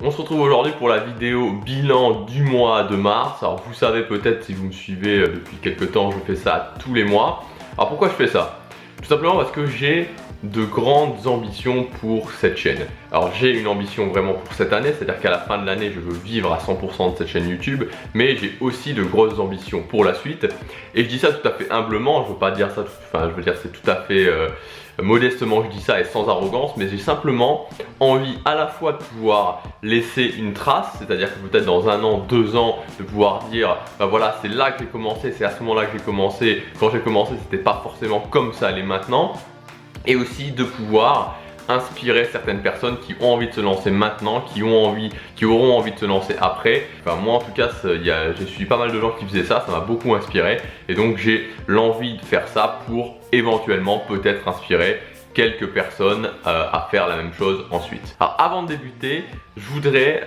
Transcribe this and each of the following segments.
On se retrouve aujourd'hui pour la vidéo bilan du mois de mars. Alors vous savez peut-être si vous me suivez depuis quelques temps, je fais ça tous les mois. Alors pourquoi je fais ça? Tout simplement parce que j'ai de grandes ambitions pour cette chaîne. Alors j'ai une ambition vraiment pour cette année, c'est-à-dire qu'à la fin de l'année je veux vivre à 100% de cette chaîne YouTube, mais j'ai aussi de grosses ambitions pour la suite. Et je dis ça tout à fait humblement, je veux pas dire ça, enfin je veux dire c'est tout à fait modestement je dis ça et sans arrogance, mais j'ai simplement envie à la fois de pouvoir laisser une trace, c'est-à-dire que peut-être dans 1 an, 2 ans, de pouvoir dire bah voilà c'est là que j'ai commencé, c'est à ce moment là que j'ai commencé, quand j'ai commencé c'était pas forcément comme ça l'est maintenant, et aussi de pouvoir inspirer certaines personnes qui ont envie de se lancer maintenant, qui auront envie de se lancer après. Enfin, moi en tout cas, j'ai suivi pas mal de gens qui faisaient ça, ça m'a beaucoup inspiré et donc j'ai l'envie de faire ça pour éventuellement peut-être inspirer quelques personnes à faire la même chose ensuite. Alors avant de débuter, je voudrais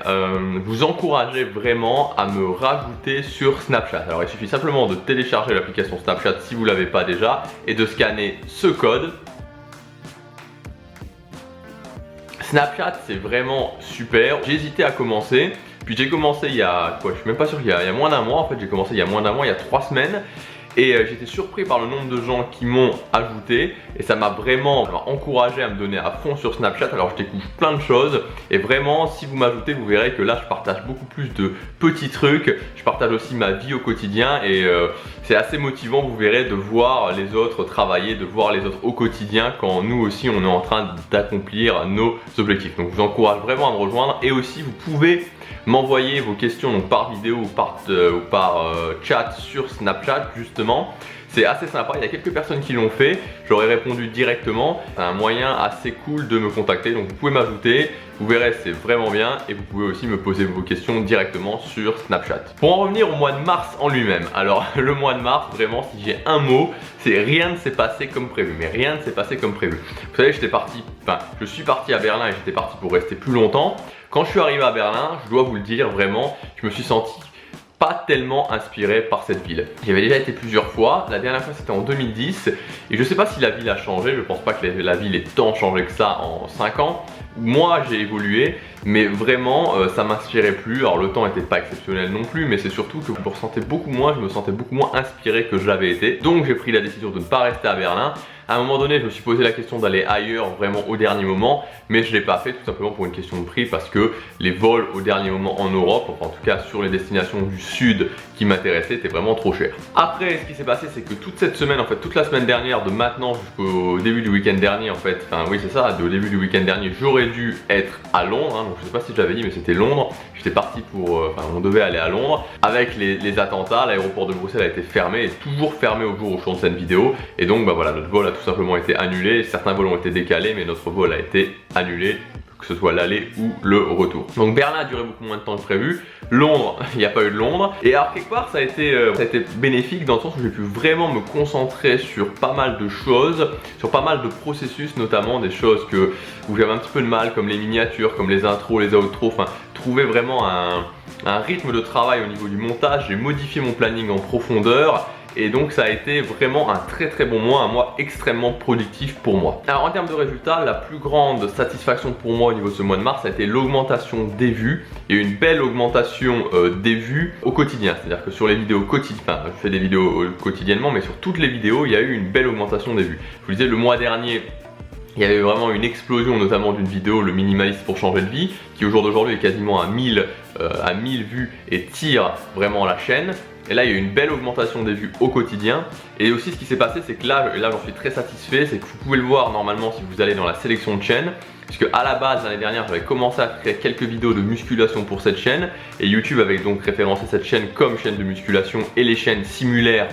vous encourager vraiment à me rajouter sur Snapchat. Alors il suffit simplement de télécharger l'application Snapchat si vous ne l'avez pas déjà et de scanner ce code. Snapchat c'est vraiment super, j'ai hésité à commencer, puis j'ai commencé il y a quoi, je suis même pas sûr, il y a moins d'1 mois en fait, j'ai commencé il y a moins d'1 mois, il y a 3 semaines. Et j'étais surpris par le nombre de gens qui m'ont ajouté et ça m'a vraiment encouragé à me donner à fond sur Snapchat. Alors je découvre plein de choses et vraiment si vous m'ajoutez vous verrez que là je partage beaucoup plus de petits trucs. Je partage aussi ma vie au quotidien et c'est assez motivant, vous verrez, de voir les autres travailler, de voir les autres au quotidien quand nous aussi on est en train d'accomplir nos objectifs. Donc je vous encourage vraiment à me rejoindre et aussi vous pouvez m'envoyer vos questions donc par vidéo ou par chat sur Snapchat justement. C'est assez sympa, il y a quelques personnes qui l'ont fait, j'aurais répondu directement. C'est un moyen assez cool de me contacter, donc vous pouvez m'ajouter, vous verrez c'est vraiment bien et vous pouvez aussi me poser vos questions directement sur Snapchat. Pour en revenir au mois de mars en lui-même, alors le mois de mars vraiment si j'ai un mot, c'est rien ne s'est passé comme prévu, mais rien ne s'est passé comme prévu. Vous savez je suis parti à Berlin et j'étais parti pour rester plus longtemps. Quand je suis arrivé à Berlin, je dois vous le dire vraiment, je me suis senti pas tellement inspiré par cette ville. J'y avais déjà été plusieurs fois, la dernière fois c'était en 2010 et je sais pas si la ville a changé, je pense pas que la ville ait tant changé que ça en 5 ans. Moi j'ai évolué, mais vraiment ça m'inspirait plus. Alors le temps n'était pas exceptionnel non plus, mais c'est surtout que je me ressentais beaucoup moins, je me sentais beaucoup moins inspiré que je l'avais été. Donc j'ai pris la décision de ne pas rester à Berlin. À un moment donné, je me suis posé la question d'aller ailleurs vraiment au dernier moment, mais je ne l'ai pas fait tout simplement pour une question de prix parce que les vols au dernier moment en Europe, enfin en tout cas sur les destinations du sud qui m'intéressaient, étaient vraiment trop chers. Après, ce qui s'est passé, c'est que toute cette semaine, en fait toute la semaine dernière, de maintenant jusqu'au début du week-end dernier, en fait, enfin oui c'est ça, au début du week-end dernier, j'aurais dû être à Londres, hein, donc je sais pas si je l'avais dit, mais c'était Londres. J'étais parti pour, on devait aller à Londres. Avec les attentats, l'aéroport de Bruxelles a été fermé et toujours fermé au jour où je tourne cette vidéo. Et donc bah voilà, notre vol a tout simplement été annulé. Certains vols ont été décalés, mais notre vol a été annulé, que ce soit l'aller ou le retour. Donc Berlin a duré beaucoup moins de temps que prévu. Londres, il n'y a pas eu de Londres. Et alors quelque part ça a été bénéfique dans le sens où j'ai pu vraiment me concentrer sur pas mal de choses, sur pas mal de processus, notamment des choses où j'avais un petit peu de mal, comme les miniatures, comme les intros, les outros, enfin trouver vraiment un rythme de travail au niveau du montage. J'ai modifié mon planning en profondeur. Et donc ça a été vraiment un très très bon mois, un mois extrêmement productif pour moi. Alors en termes de résultats, la plus grande satisfaction pour moi au niveau de ce mois de mars, ça a été l'augmentation des vues. Il y a eu une belle augmentation des vues au quotidien. C'est-à-dire que sur les vidéos quotidiennes, enfin je fais des vidéos quotidiennement, mais sur toutes les vidéos, il y a eu une belle augmentation des vues. Je vous disais, le mois dernier, il y avait vraiment une explosion notamment d'une vidéo, le minimaliste pour changer de vie, qui au jour d'aujourd'hui est quasiment à 1000 vues et tire vraiment la chaîne. Et là il y a eu une belle augmentation des vues au quotidien. Et aussi ce qui s'est passé, c'est que là j'en suis très satisfait, c'est que vous pouvez le voir normalement si vous allez dans la sélection de chaînes. Puisque à la base l'année dernière j'avais commencé à créer quelques vidéos de musculation pour cette chaîne. Et YouTube avait donc référencé cette chaîne comme chaîne de musculation. Et les chaînes similaires,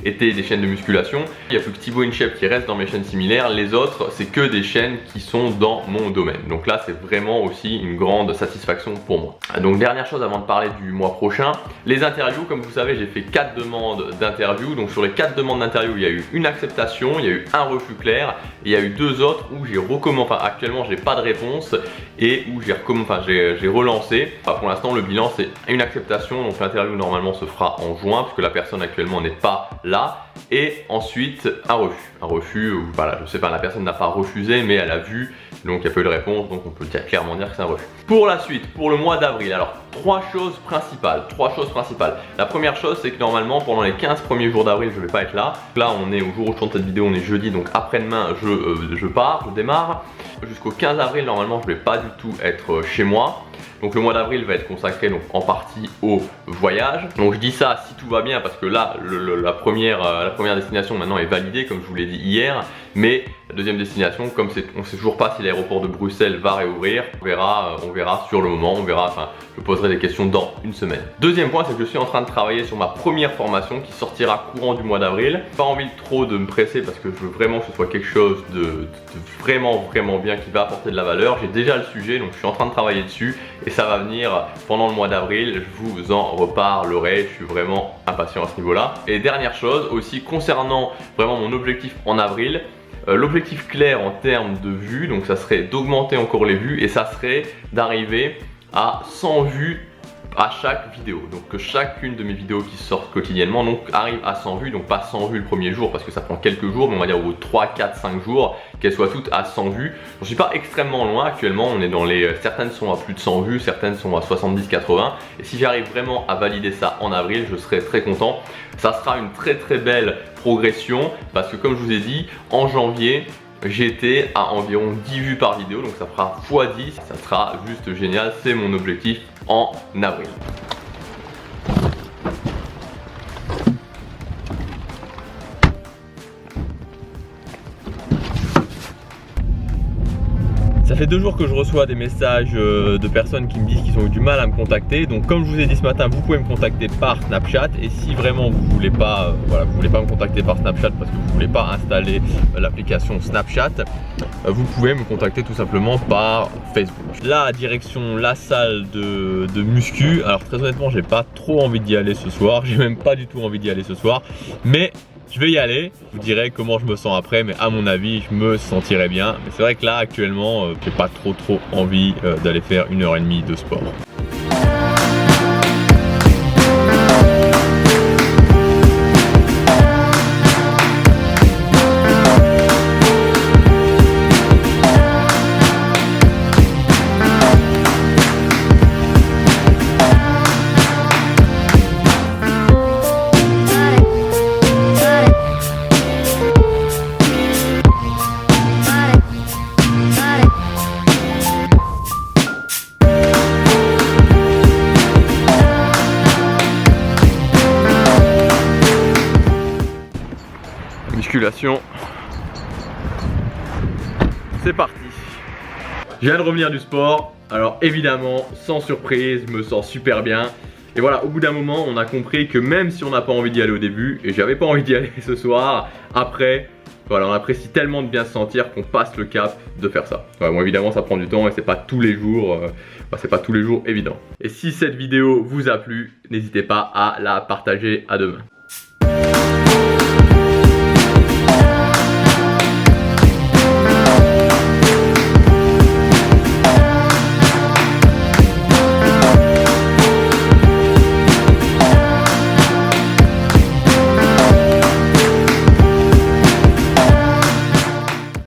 étaient des chaînes de musculation. Il n'y a plus que Thibaut InShape qui reste dans mes chaînes similaires. Les autres c'est que des chaînes qui sont dans mon domaine. Donc là c'est vraiment aussi une grande satisfaction pour moi. Donc dernière chose avant de parler du mois prochain, les interviews. Comme vous savez j'ai fait 4 demandes d'interview. Donc sur les 4 demandes d'interview il y a eu une acceptation, il y a eu un refus clair et il y a eu 2 autres où j'ai recommandé, enfin actuellement j'ai pas de réponse et où j'ai relancé. Enfin, pour l'instant le bilan c'est une acceptation, donc l'interview normalement se fera en juin puisque la personne actuellement n'est pas là. et ensuite un refus. Un refus où voilà, je sais pas, la personne n'a pas refusé mais elle a vu, donc il n'y a pas eu de réponse, donc on peut clairement dire que c'est un refus. Pour la suite, pour le mois d'avril, alors trois choses principales. La première chose, c'est que normalement pendant les 15 premiers jours d'avril je vais pas être là. Là on est au jour où je tourne cette vidéo, on est jeudi, donc après-demain je démarre. Jusqu'au 15 avril normalement je vais pas du tout être chez moi. Donc le mois d'avril va être consacré donc en partie au voyage. Donc je dis ça si tout va bien parce que là la première destination maintenant est validée comme je vous l'ai dit hier. Mais la deuxième destination, comme on ne sait toujours pas si l'aéroport de Bruxelles va réouvrir, on verra sur le moment, je poserai des questions dans une semaine. Deuxième point, c'est que je suis en train de travailler sur ma première formation qui sortira courant du mois d'avril. Pas envie trop de me presser parce que je veux vraiment que ce soit quelque chose de vraiment bien qui va apporter de la valeur. J'ai déjà le sujet donc je suis en train de travailler dessus et ça va venir pendant le mois d'avril. Je vous en reparlerai, je suis vraiment impatient à ce niveau-là. Et dernière chose aussi concernant vraiment mon objectif en avril. L'objectif clair en termes de vues, donc ça serait d'augmenter encore les vues et ça serait d'arriver à 100 vues à chaque vidéo. Donc que chacune de mes vidéos qui sortent quotidiennement donc arrive à 100 vues, donc pas 100 vues le premier jour parce que ça prend quelques jours, mais on va dire au 3, 4, 5 jours qu'elles soient toutes à 100 vues. Je suis pas extrêmement loin actuellement, on est dans les... certaines sont à plus de 100 vues, certaines sont à 70-80 et si j'arrive vraiment à valider ça en avril, je serai très content. Ça sera une très belle progression parce que comme je vous ai dit, en janvier, j'étais à environ 10 vues par vidéo, donc ça fera x10, ça sera juste génial, c'est mon objectif en avril. Ça fait 2 jours que je reçois des messages de personnes qui me disent qu'ils ont eu du mal à me contacter. Donc comme je vous ai dit ce matin, vous pouvez me contacter par Snapchat. Et si vraiment vous voulez pas, vous voulez pas me contacter par Snapchat parce que vous voulez pas installer l'application Snapchat, vous pouvez me contacter tout simplement par Facebook. Là, direction la salle de muscu. Alors très honnêtement, j'ai pas trop envie d'y aller ce soir. J'ai même pas du tout envie d'y aller ce soir. Mais je vais y aller, je vous dirai comment je me sens après, mais à mon avis, je me sentirai bien. Mais c'est vrai que là, actuellement, j'ai pas trop envie d'aller faire 1h30 de sport. Musculation, c'est parti. Je viens de revenir du sport, alors évidemment sans surprise, je me sens super bien. Et voilà, au bout d'un moment on a compris que même si on n'a pas envie d'y aller au début, et j'avais pas envie d'y aller ce soir, après voilà, on apprécie tellement de bien se sentir qu'on passe le cap de faire ça. Voilà, bon évidemment ça prend du temps et c'est pas tous les jours, évident. Et si cette vidéo vous a plu, n'hésitez pas à la partager. À demain.